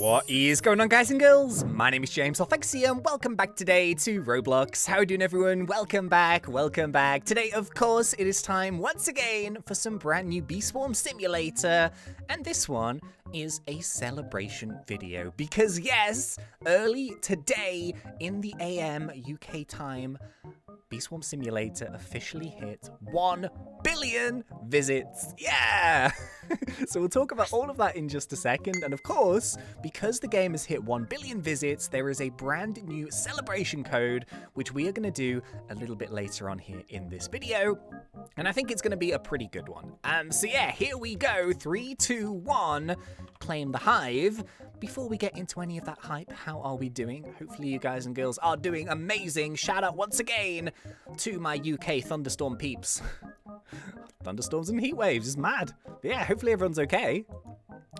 What is going on, guys and girls? My name is James ThnxCya and welcome back today to Roblox. How are you doing, everyone? Welcome back, welcome back. Today, of course, it is time once again for some brand new Bee Swarm Simulator. And this one is a celebration video because yes, early today in the AM UK time, Bee Swarm Simulator officially hit 1 billion visits. Yeah! So we'll talk about all of that in just a second. And of course, because the game has hit 1 billion visits, there is a brand new celebration code, which we are going to do a little bit later on here in this video. And I think it's going to be a pretty good one. So yeah, here we go. 3, 2, 1. Claim the hive. Before we get into any of that hype, how are we doing? Hopefully you guys and girls are doing amazing. Shout out once again to my UK thunderstorm peeps. Thunderstorms and heat waves is mad. But yeah, hopefully everyone's okay.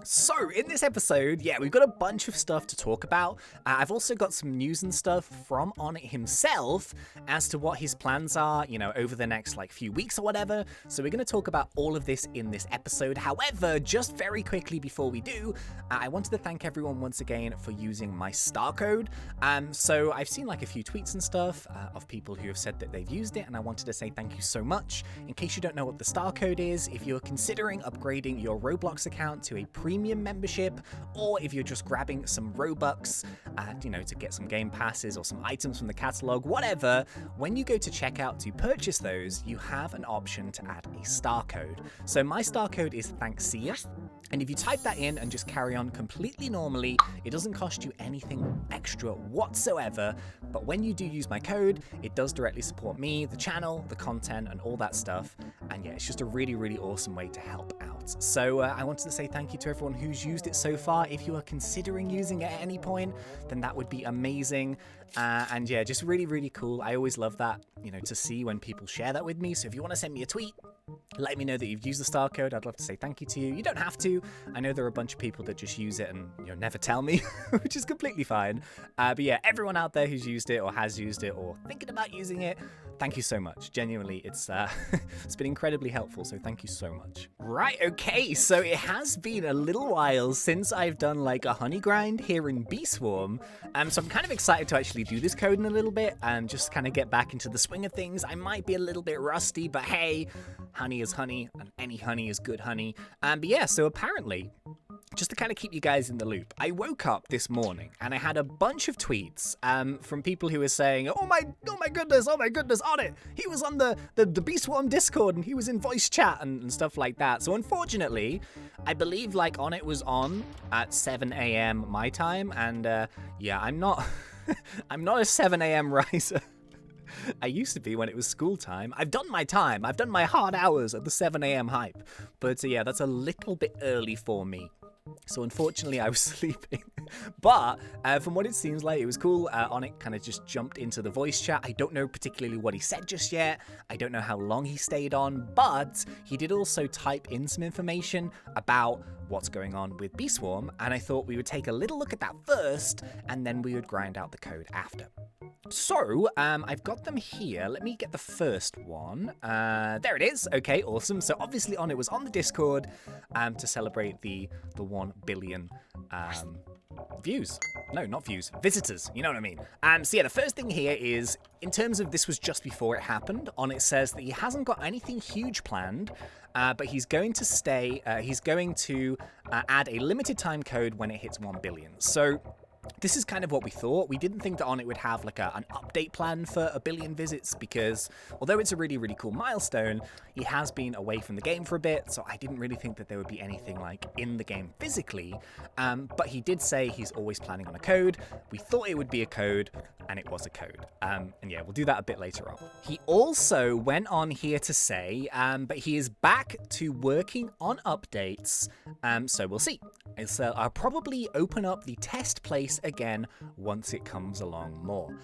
So, in this episode, yeah, we've got a bunch of stuff to talk about. I've also got some news and stuff from Onett himself as to what his plans are, you know, over the next, few weeks or whatever. So we're going to talk about all of this in this episode. However, just very quickly before we do, I wanted to thank everyone once again for using my star code. So I've seen, a few tweets and stuff of people who have said that they've used it, and I wanted to say thank you so much. In case you don't know what the star code is, if you're considering upgrading your Roblox account to a premium membership, or if you're just grabbing some Robux, to get some game passes or some items from the catalog, whatever, when you go to checkout to purchase those, you have an option to add a star code. So my star code is ThnxCya, and if you type that in and just carry on completely normally, it doesn't cost you anything extra whatsoever. But when you do use my code, it does directly support me, the channel, the content, and all that stuff. And yeah, it's just a really, really awesome way to help out. So I wanted to say thank you to everyone who's used it so far. If you are considering using it at any point, then that would be amazing. And yeah, just really, really cool. I always love that, to see when people share that with me. So if you want to send me a tweet, let me know that you've used the star code. I'd love to say thank you to you. You don't have to. I know there are a bunch of people that just use it and never tell me, which is completely fine. But yeah, everyone out there who's used it or has used it or thinking about using it, thank you so much. Genuinely, it's it's been incredibly helpful, so thank you so much. Right, okay, so it has been a little while since I've done a honey grind here in Bee Swarm. So I'm kind of excited to actually do this code in a little bit and just kind of get back into the swing of things. I might be a little bit rusty, but hey, honey is honey, and any honey is good honey. But yeah, so apparently, just to kind of keep you guys in the loop, I woke up this morning and I had a bunch of tweets from people who were saying, oh my goodness, Onett, he was on the Bee Swarm Discord and he was in voice chat and stuff like that. So unfortunately, I believe Onett was on at 7 a.m. my time, and yeah, I'm not I'm not a 7 a.m. riser. I used to be when it was school time. I've done my time. I've done my hard hours at the 7 a.m. hype. But yeah, that's a little bit early for me. So unfortunately, I was sleeping. But from what it seems like, it was cool. Onett kind of just jumped into the voice chat. I don't know particularly what he said just yet. I don't know how long he stayed on. But he did also type in some information about what's going on with Bee Swarm. And I thought we would take a little look at that first, and then we would grind out the code after. So, I've got them here. Let me get the first one. There it is. Okay, awesome. So obviously Onett was on the Discord to celebrate the 1 billion views. No, not views. Visitors. You know what I mean? So yeah, the first thing here is, in terms of this was just before it happened, Onett says that he hasn't got anything huge planned, but he's going to add a limited time code when it hits 1 billion. So this is kind of what we thought. We didn't think that Onett would have an update plan for 1 billion visits because although it's a really, really cool milestone, he has been away from the game for a bit, so I didn't really think that there would be anything in the game physically. But he did say he's always planning on a code. We thought it would be a code, and it was a code. And yeah, we'll do that a bit later on. He also went on here to say, but he is back to working on updates, so we'll see. So I'll probably open up the test place again once it comes along more.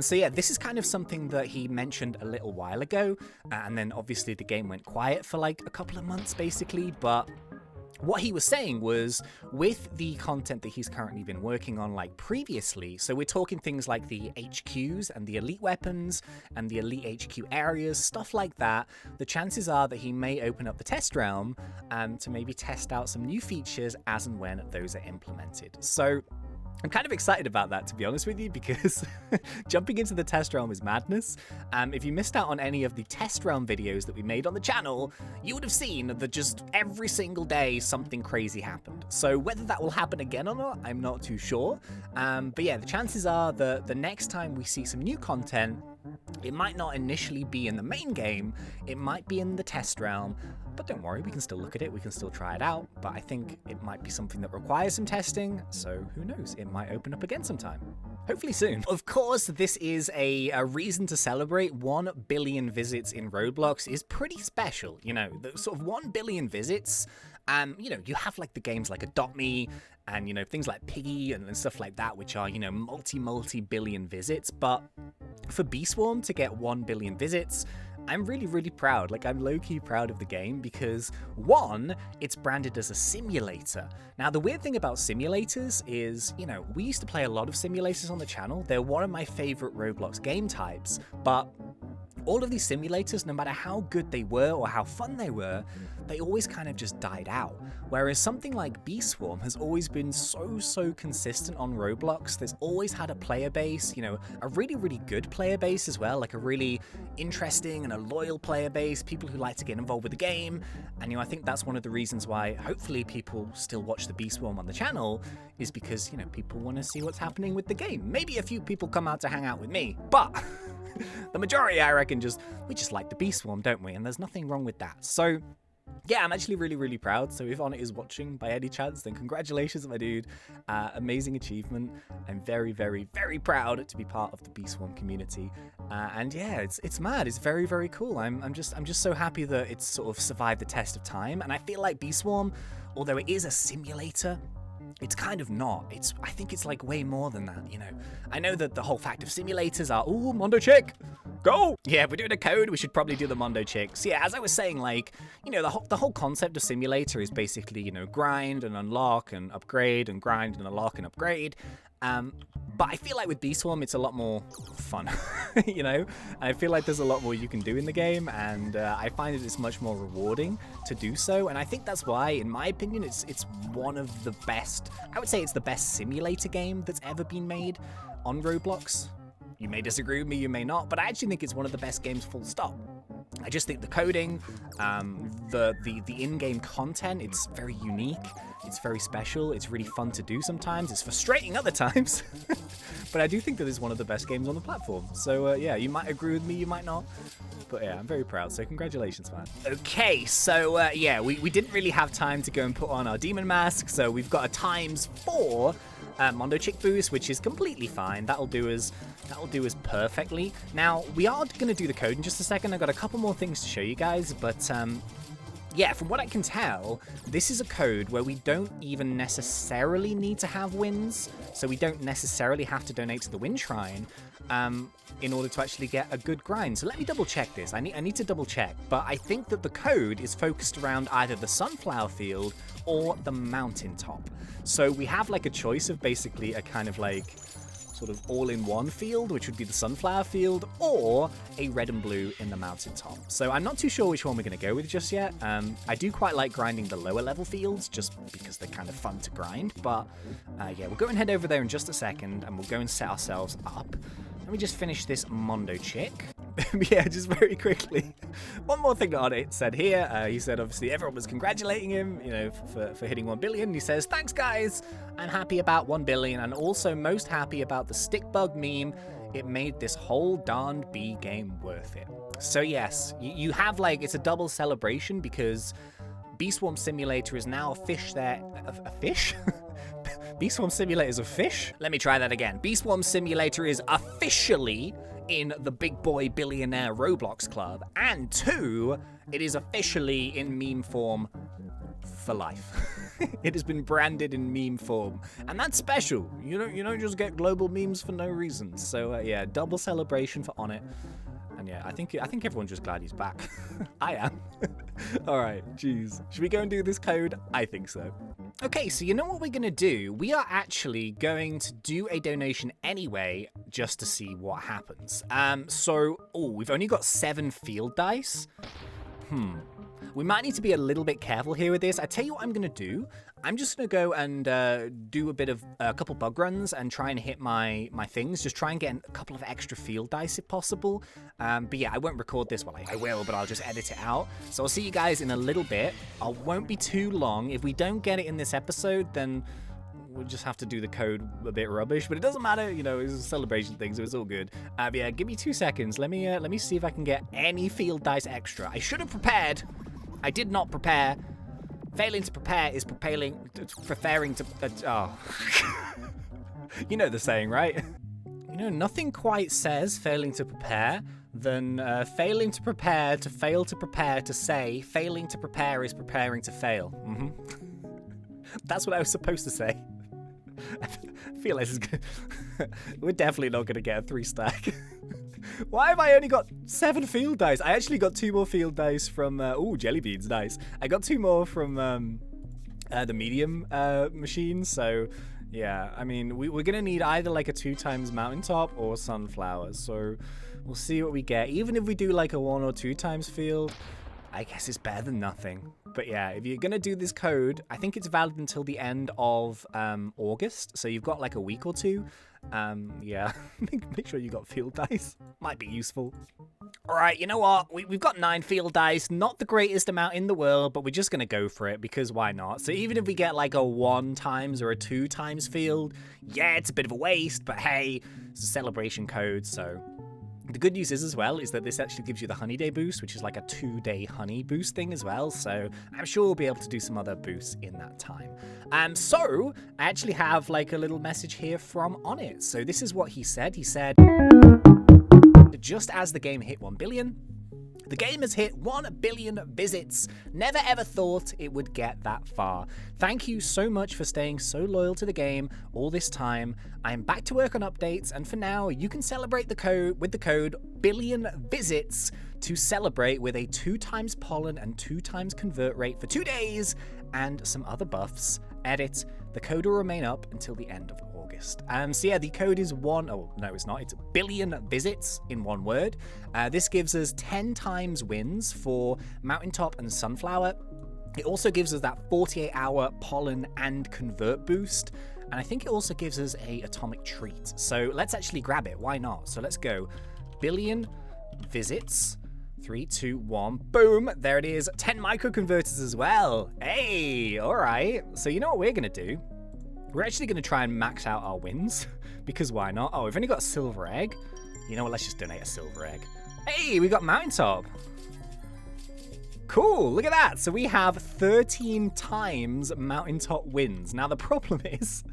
So yeah, this is kind of something that he mentioned a little while ago, and then obviously the game went quiet for a couple of months basically, but what he was saying was, with the content that he's currently been working on like previously, so we're talking things like the HQs and the elite weapons and the elite HQ areas, stuff like that, the chances are that he may open up the test realm to maybe test out some new features as and when those are implemented. So I'm kind of excited about that, to be honest with you, because jumping into the test realm is madness. If you missed out on any of the test realm videos that we made on the channel, you would have seen that just every single day something crazy happened. So whether that will happen again or not, I'm not too sure. But yeah, the chances are that the next time we see some new content, it might not initially be in the main game, it might be in the test realm, but don't worry, we can still look at it, we can still try it out, but I think it might be something that requires some testing, so who knows, it might open up again sometime. Hopefully soon. Of course, this is a reason to celebrate. 1 billion visits in Roblox is pretty special, you know, the sort of 1 billion visits. You know, you have like the games like Adopt Me and, you know, things like Piggy and stuff like that, which are, you know, multi-billion visits. But for Bee Swarm to get 1 billion visits, I'm really proud. Like, I'm low-key proud of the game because, 1, it's branded as a simulator. Now, the weird thing about simulators is, you know, we used to play a lot of simulators on the channel. They're one of my favorite Roblox game types, but all of these simulators, no matter how good they were or how fun they were, they always kind of just died out. Whereas something like Bee Swarm has always been so consistent on Roblox. There's always had a player base, you know, a really good player base as well, like a really interesting and a loyal player base, people who like to get involved with the game. And, you know, I think that's one of the reasons why hopefully people still watch the Bee Swarm on the channel, is because, you know, people want to see what's happening with the game. Maybe a few people come out to hang out with me, but the majority, I reckon, we just like the Bee Swarm, don't we? And there's nothing wrong with that. So yeah, I'm actually really proud. So if Onett is watching by any chance, then congratulations, my dude. Amazing achievement. I'm very proud to be part of the Bee Swarm community. And yeah, it's mad. It's very cool. I'm just so happy that it's sort of survived the test of time. And I feel like Bee Swarm, although it is a simulator, it's kind of not. I think it's like way more than that, you know. I know that the whole fact of simulators are, ooh, Mondo Chick, go! Yeah, if we're doing a code, we should probably do the Mondo Chick. So yeah, as I was saying, like, you know, the whole concept of simulator is basically, you know, grind and unlock and upgrade and grind and unlock and upgrade. But I feel like with Bee Swarm, it's a lot more fun, you know? I feel like there's a lot more you can do in the game, and I find it is much more rewarding to do so. And I think that's why, in my opinion, it's one of the best, I would say it's the best simulator game that's ever been made on Roblox. You may disagree with me, you may not, but I actually think it's one of the best games, full stop. I just think the coding, the in-game content, it's very unique, it's very special, it's really fun to do sometimes, it's frustrating other times, but I do think that it's one of the best games on the platform. So yeah, you might agree with me, you might not, but yeah, I'm very proud, so congratulations, man. Okay, so yeah, we didn't really have time to go and put on our demon mask, so we've got a ×4 Mondo Chick boost, which is completely fine. That'll do us perfectly. Now, we are going to do the code in just a second. I've got a couple more things to show you guys, but yeah, from what I can tell, this is a code where we don't even necessarily need to have wins, so we don't necessarily have to donate to the win shrine in order to actually get a good grind. So let me double check this. I need to double check, but I think that the code is focused around either the sunflower field or the mountaintop. So we have like a choice of basically a kind of like sort of all-in-one field, which would be the sunflower field, or a red and blue in the mountaintop. So I'm not too sure which one we're going to go with just yet. I do quite like grinding the lower level fields just because they're kind of fun to grind, but yeah, we'll go and head over there in just a second and we'll go and set ourselves up. Let me just finish this Mondo Chick. Yeah, just very quickly. One more thing that Onett said here. He said, obviously, everyone was congratulating him, you know, for hitting 1 billion. He says, thanks, guys. I'm happy about 1 billion and also most happy about the stick bug meme. It made this whole darned bee game worth it. So, yes, you have, like, it's a double celebration because Bee Swarm Simulator is now a fish there. A fish? Bee Swarm Simulator is a fish? Let me try that again. Bee Swarm Simulator is officially in the Big Boy Billionaire Roblox Club, and 2, it is officially in meme form for life. It has been branded in meme form, and that's special. You don't just get global memes for no reason. So yeah, double celebration for Onett, and yeah, I think everyone's just glad he's back. I am. All right, jeez. Should we go and do this code? I think so. Okay, so you know what we're going to do? We are actually going to do a donation anyway, just to see what happens. We've only got 7 field dice. We might need to be a little bit careful here with this. I tell you what I'm going to do. I'm just going to go and do a couple bug runs and try and hit my things. Just try and get a couple of extra field dice if possible. But yeah, I won't record this. Well, I will, but I'll just edit it out. So I'll see you guys in a little bit. I won't be too long. If we don't get it in this episode, then we'll just have to do the code a bit rubbish. But it doesn't matter. You know, it's a celebration thing, so it's all good. But yeah, give me 2 seconds. Let me see if I can get any field dice extra. I should have prepared. I did not prepare. Failing to prepare is preparing to... You know the saying, right? You know, nothing quite says failing to prepare than failing to prepare to fail to prepare to say failing to prepare is preparing to fail. That's what I was supposed to say. I feel like we're definitely not going to get a 3-stack. Why have I only got 7 field dice? I actually got 2 more field dice from... jelly beans, nice. I got 2 more from the medium machine, so... Yeah, I mean, we're going to need either like a 2 times mountaintop or sunflowers, so we'll see what we get. Even if we do like a 1 or 2 times field, I guess it's better than nothing. But yeah, if you're going to do this code, I think it's valid until the end of August, so you've got like a week or 2. Yeah, make sure you got field dice. Might be useful. All right, you know what? We've got 9 field dice. Not the greatest amount in the world, but we're just going to go for it because why not? So even if we get like a 1 times or a 2 times field, yeah, it's a bit of a waste, but hey, it's a celebration code, so... The good news is as well is that this actually gives you the honey day boost, which is like a 2-day honey boost thing as well. So I'm sure we'll be able to do some other boosts in that time. So I actually have like a little message here from Onett. So this is what he said. He said, just as the game hit 1 billion, the game has hit 1 billion visits. Never ever thought it would get that far. Thank you so much for staying so loyal to the game all this time. I am back to work on updates, and for now, you can celebrate the code billion visits to celebrate with a 2 times pollen and 2 times convert rate for 2 days and some other buffs. Edit. The code will remain up until the end of August. So yeah, the code is it's billion visits in one word. This gives us 10 times wins for mountaintop and sunflower. It also gives us that 48-hour pollen and convert boost. And I think it also gives us a atomic treat. So let's actually grab it. Why not? So let's go. Billion visits. 3, 2, 1. Boom. There it is. 10 microconverters as well. Hey, all right. So you know what we're going to do? We're actually going to try and max out our wins. Because why not? Oh, we've only got a silver egg. You know what? Let's just donate a silver egg. Hey, we got mountaintop. Cool. Look at that. So we have 13 times mountaintop wins. Now the problem is,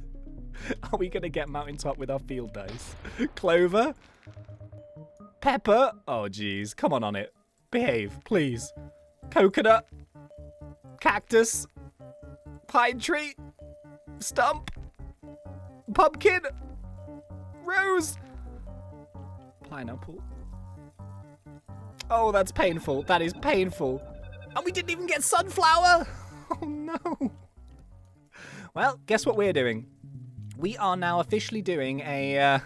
are we going to get mountaintop with our field dice? Clover? Pepper? Oh, geez. Come on it. Behave, please. Coconut? Cactus? Pine tree? Stump? Pumpkin? Rose? Pineapple? Oh, that's painful. That is painful. And we didn't even get sunflower! Oh, no. Well, guess what we're doing? We are now officially doing a...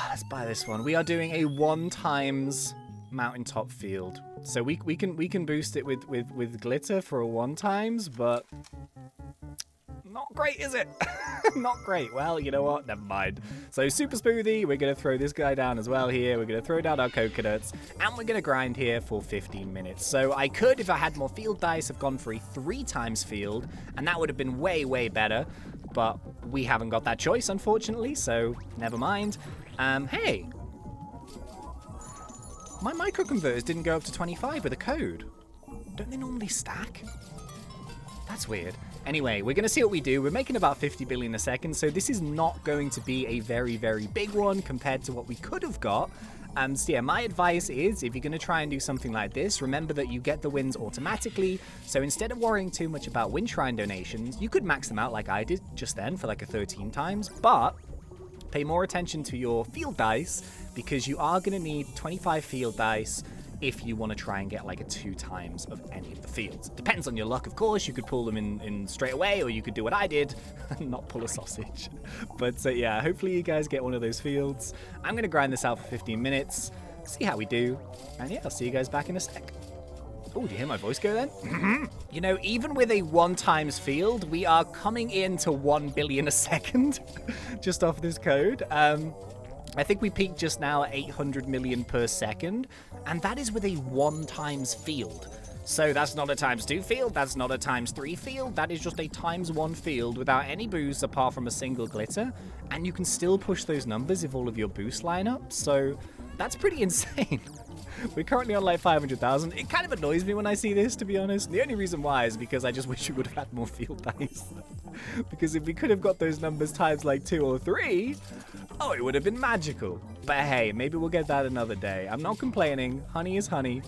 Let's buy this one. We are doing a 1 times mountaintop field. So we can boost it with glitter for a 1 times, but not great, is it? Not great. Well, you know what? Never mind. So super smoothie, we're going to throw this guy down as well here. We're going to throw down our coconuts, and we're going to grind here for 15 minutes. So I could, if I had more field dice, have gone for a 3 times field, and that would have been way, way better. But we haven't got that choice, unfortunately, so never mind. Hey. My microconverters didn't go up to 25 with a code. Don't they normally stack? That's weird. Anyway, we're going to see what we do. We're making about 50 billion a second, so this is not going to be a very, very big one compared to what we could have got. So yeah, my advice is, if you're going to try and do something like this, remember that you get the wins automatically. So instead of worrying too much about win shrine donations, you could max them out like I did just then for like a 13 times, but pay more attention to your field dice, because you are going to need 25 field dice. if you want to try and get like a 2 times of any of the fields. Depends on your luck, of course. You could pull them in straight away, or you could do what I did and not pull a sausage. But yeah, hopefully you guys get one of those fields. I'm going to grind this out for 15 minutes, see how we do, and yeah, I'll see you guys back in a sec. Oh, do you hear my voice go then? You know, even with a 1 times field, we are coming in to 1 billion a second just off this code. I think we peaked just now at 800 million per second, and that is with a 1 times field. So that's not a times 2 field, that's not a times 3 field, that is just a times 1 field without any boosts apart from a single glitter, and you can still push those numbers if all of your boosts line up, so that's pretty insane. We're currently on like 500,000. It kind of annoys me when I see this, to be honest. The only reason why is because I just wish we would have had more field dice. Because if we could have got those numbers times like 2 or 3, oh, it would have been magical. But hey, maybe we'll get that another day. I'm not complaining. Honey is honey.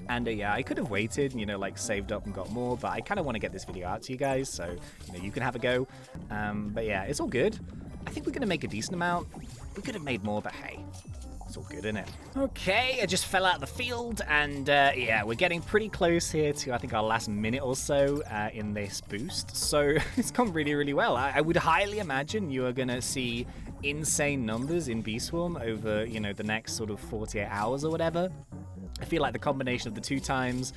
And yeah, I could have waited, you know, like saved up and got more, but I kind of want to get this video out to you guys, so, you know, you can have a go. But yeah, it's all good. I think we're going to make a decent amount. We could have made more, but hey. It's all good, isn't it? Okay, I just fell out of the field, and yeah, we're getting pretty close here to, I think, our last minute or so in this boost. So it's gone really, really well. I would highly imagine you are going to see insane numbers in Bee Swarm over, you know, the next sort of 48 hours or whatever. I feel like the combination of the 2 times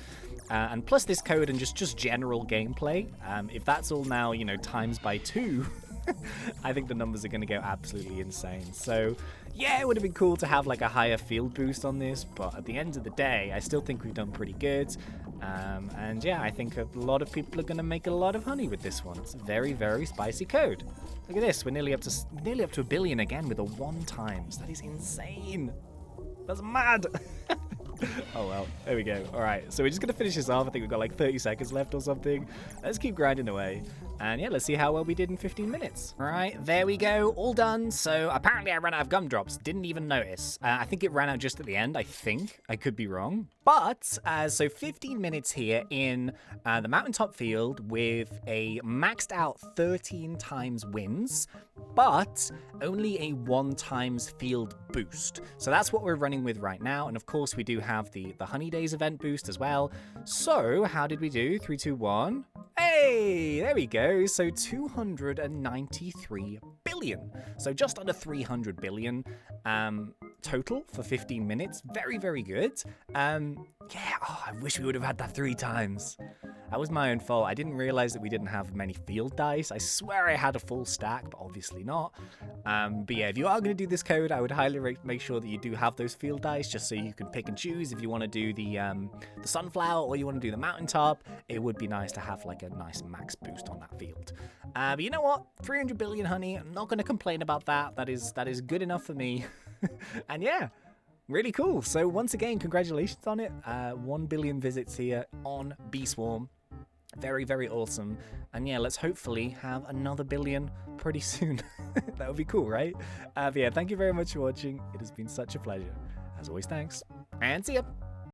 and plus this code and just general gameplay, if that's all now, you know, times by 2, I think the numbers are going to go absolutely insane. So yeah, it would have been cool to have like a higher field boost on this, but at the end of the day, I still think we've done pretty good. And yeah, I think a lot of people are going to make a lot of honey with this one. It's a very, very spicy code. Look at this. We're nearly up to 1 billion again with a 1 times. That is insane. That's mad. Oh well, there we go. All right, so we're just gonna finish this off. I think we've got like 30 seconds left or something. Let's keep grinding away, and yeah, let's see how well we did in 15 minutes. All right, there we go, all done. So apparently I ran out of gumdrops, didn't even notice. I think it ran out just at the end, I think. I could be wrong. But, so 15 minutes here in the mountaintop field with a maxed out 13 times wins, but only a 1 times field boost. So that's what we're running with right now, and of course we do have the Honey Days event boost as well. So how did we do? 3, 2, 1. Hey, there we go. So 293 billion. So just under 300 billion total for 15 minutes. Very, very good. Yeah, oh, I wish we would have had that 3 times. That was my own fault. I didn't realize that we didn't have many field dice. I swear I had a full stack, but obviously not. But yeah, if you are going to do this code, I would highly make sure that you do have those field dice, just so you can pick and choose if you want to do the sunflower or you want to do the mountaintop. It would be nice to have like a nice max boost on that field. But you know what? 300 billion honey. I'm not going to complain about that. That is good enough for me. And yeah. Really cool. So once again, congratulations on it. 1 billion visits here on Bee Swarm. Very, very awesome. And yeah, let's hopefully have another billion pretty soon. That would be cool, right? But yeah, thank you very much for watching. It has been such a pleasure. As always, thanks. And see ya.